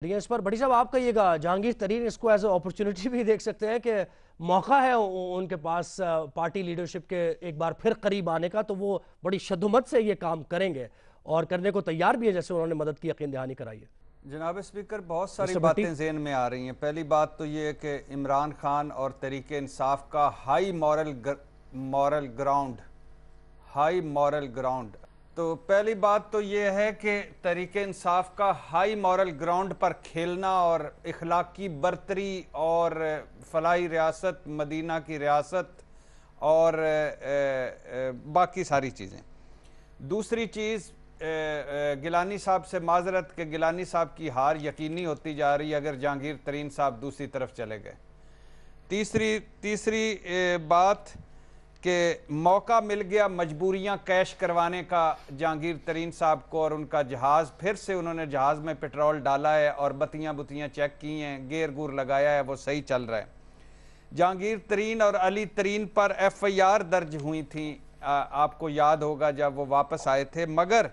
इस पर बड़ी साहब आप कहिएगा, जहांगीर तरीन इसको एज ए अपॉर्चुनिटी भी देख सकते हैं कि मौका है उनके पास पार्टी लीडरशिप के एक बार फिर करीब आने का, तो वो बड़ी शद्दुमत से ये काम करेंगे और करने को तैयार भी है, जैसे उन्होंने मदद की यकीन दहानी कराई है। जनाब स्पीकर, बहुत सारी बातें ज़हन में आ रही हैं। पहली बात तो ये है कि इमरान खान और तरीके इंसाफ का हाई मॉरल ग्राउंड, तो पहली बात तो ये है कि तरीके इंसाफ का हाई मॉरल ग्राउंड पर खेलना और इखलाकी बरतरी और फलाही रियासत, मदीना की रियासत और बाकी सारी चीज़ें। दूसरी चीज़, गिलानी साहब से माजरत के गिलानी साहब की हार यकीनी होती जा रही है अगर जहांगीर तरीन साहब दूसरी तरफ चले गए। तीसरी बात कि मौका मिल गया मजबूरियां कैश करवाने का जहांगीर तरीन साहब को, और उनका जहाज़ फिर से उन्होंने जहाज़ में पेट्रोल डाला है और बत्तियां बुत्तियां चेक की हैं, गेयर गुर लगाया है, वो सही चल रहा है। जहांगीर तरीन और अली तरीन पर FIR दर्ज हुई थी, आपको याद होगा जब वो वापस आए थे। मगर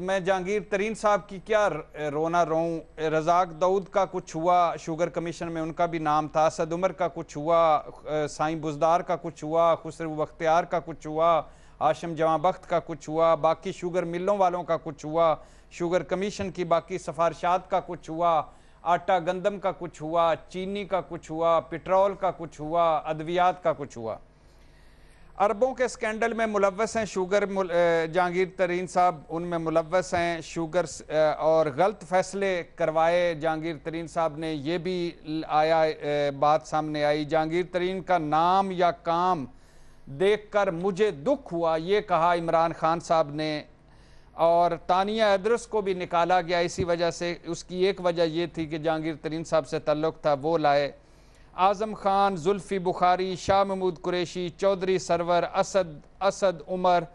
मैं जहांगीर तरीन साहब की क्या रोना रोऊं, रज़ाक दाऊद का कुछ हुआ, शुगर कमीशन में उनका भी नाम था, असद उमर का कुछ हुआ, साईं बुजदार का कुछ हुआ, खुसरू बख्तियार का कुछ हुआ, हाशिम जवां बख्त का कुछ हुआ, बाकी शुगर मिलों वालों का कुछ हुआ, शुगर कमीशन की बाकी सिफारिशात का कुछ हुआ, आटा गंदम का कुछ हुआ, चीनी का कुछ हुआ, पेट्रोल का कुछ हुआ, अद्वियात का कुछ हुआ। अरबों के स्कैंडल में मुलव्वस हैं जहांगीर तरीन साहब, उनमें मुलव्वस हैं। शुगर और गलत फैसले करवाए जहांगीर तरीन साहब ने, ये भी आया, बात सामने आई। जहांगीर तरीन का नाम या काम देखकर मुझे दुख हुआ, ये कहा इमरान खान साहब ने। और तानिया अदरस को भी निकाला गया इसी वजह से, उसकी एक वजह ये थी कि जहांगीर तरीन साहब से ताल्लुक़ था, वो लाए। आज़म खान, जुल्फ़ी बुखारी, शाह महमूद कुरैशी, चौधरी सरवर, असद उमर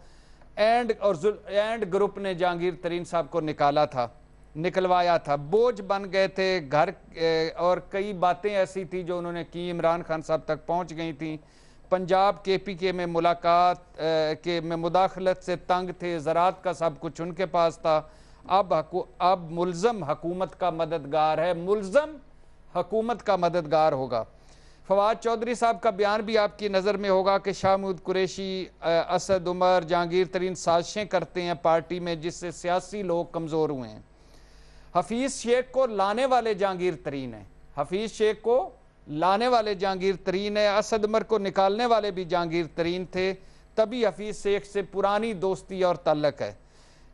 एंड ग्रुप ने जहांगीर तरीन साहब को निकलवाया था, बोझ बन गए थे घर। और कई बातें ऐसी थी जो उन्होंने की, इमरान खान साहब तक पहुंच गई थी। पंजाब KPK में मुलाकात में मुदाखलत से तंग थे, ज़राअत का सब कुछ उनके पास था। अब मुल्ज़म हुकूमत का मददगार है, मुल्ज़म हुकूमत का मददगार होगा। फवाद चौधरी साहब का बयान भी आपकी नज़र में होगा कि शाह महमूद कुरैशी, असद उमर, जहांगीर तरीन साजिशें करते हैं पार्टी में, जिससे सियासी लोग कमज़ोर हुए हैं। हफीज़ शेख को लाने वाले जहांगीर तरीन है, हफीज़ शेख को लाने वाले जहांगीर तरीन है। असद उमर को निकालने वाले भी जहांगीर तरीन थे, तभी हफीज़ शेख से पुरानी दोस्ती और ताल्लुक़ है।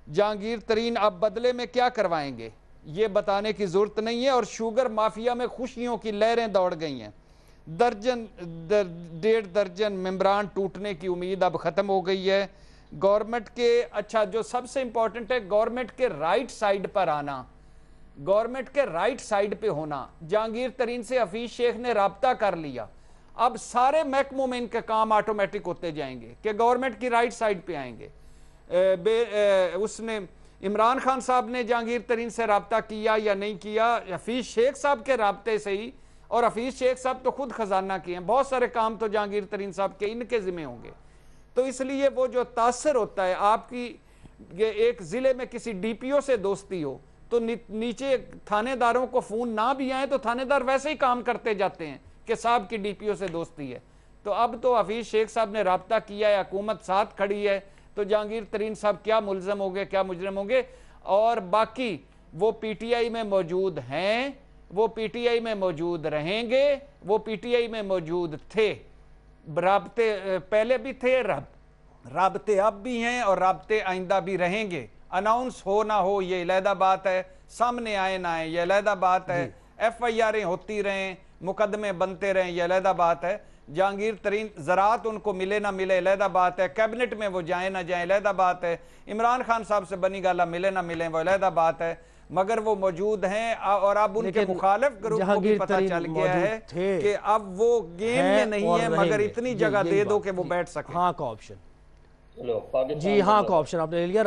जहांगीर तरीन अब बदले में क्या करवाएंगे ये बताने की ज़रूरत नहीं है। और शुगर माफिया में खुशियों की लहरें दौड़ गई हैं। डेढ़ दर्जन मेंबरान टूटने की उम्मीद अब ख़त्म हो गई है। गवर्नमेंट के, अच्छा जो सबसे इंपॉर्टेंट है, गवर्नमेंट के राइट साइड पर आना, गवर्नमेंट के राइट साइड पे होना। जहांगीर तरीन से हफीज़ शेख ने राब्ता कर लिया, अब सारे महकमों में इनके काम ऑटोमेटिक होते जाएंगे कि गवर्नमेंट की राइट साइड पे आएंगे। उसने इमरान खान साहब ने जहांगीर तरीन से रब्ता किया या नहीं किया, हफीज़ शेख साहब के रब्ते से ही, और हफीज़ शेख साहब तो खुद खजाना किए हैं, बहुत सारे काम तो जहांगीर तरीन साहब के इनके ज़िम्मे होंगे। तो इसलिए वो जो तासर होता है, आपकी एक ज़िले में किसी DPO से दोस्ती हो तो नीचे थानेदारों को फ़ोन ना भी आए तो थानेदार वैसे ही काम करते जाते हैं कि साहब की DPO से दोस्ती है। तो अब तो हफीज़ शेख साहब ने रब्ता किया है, हुकूमत साथ खड़ी है, तो जहांगीर तरीन साहब क्या मुल्ज़म होंगे, क्या मुजरिम होंगे। और बाकी वो PTI में मौजूद हैं, वो PTI में मौजूद रहेंगे, वो PTI में मौजूद थे, राब्ते पहले भी थे, राब्ते अब भी हैं और राब्ते आइंदा भी रहेंगे। अनाउंस हो ना हो ये अलहदा बात है, सामने आए ना आए ये अलहदा बात है, FIR होती रहें, मुकदमे बनते रहें, ये अलहदा बात है। जहांगीर तरीन ज़राअत उनको मिले ना मिले अलहदा बात है, कैबिनेट में वो जाए ना जाए अलहदा बात है, इमरान खान साहब से बनी गाला मिले ना मिले वो अलहदा बात है, मगर वो मौजूद हैं। और अब उनके मुखालिफ ग्रुप को भी पता चल गया है कि अब वो गेम में नहीं है, मगर इतनी जगह दे दो कि वो बैठ सके। हाँ का ऑप्शन, जी हाँ का ऑप्शन आपने ले लिया।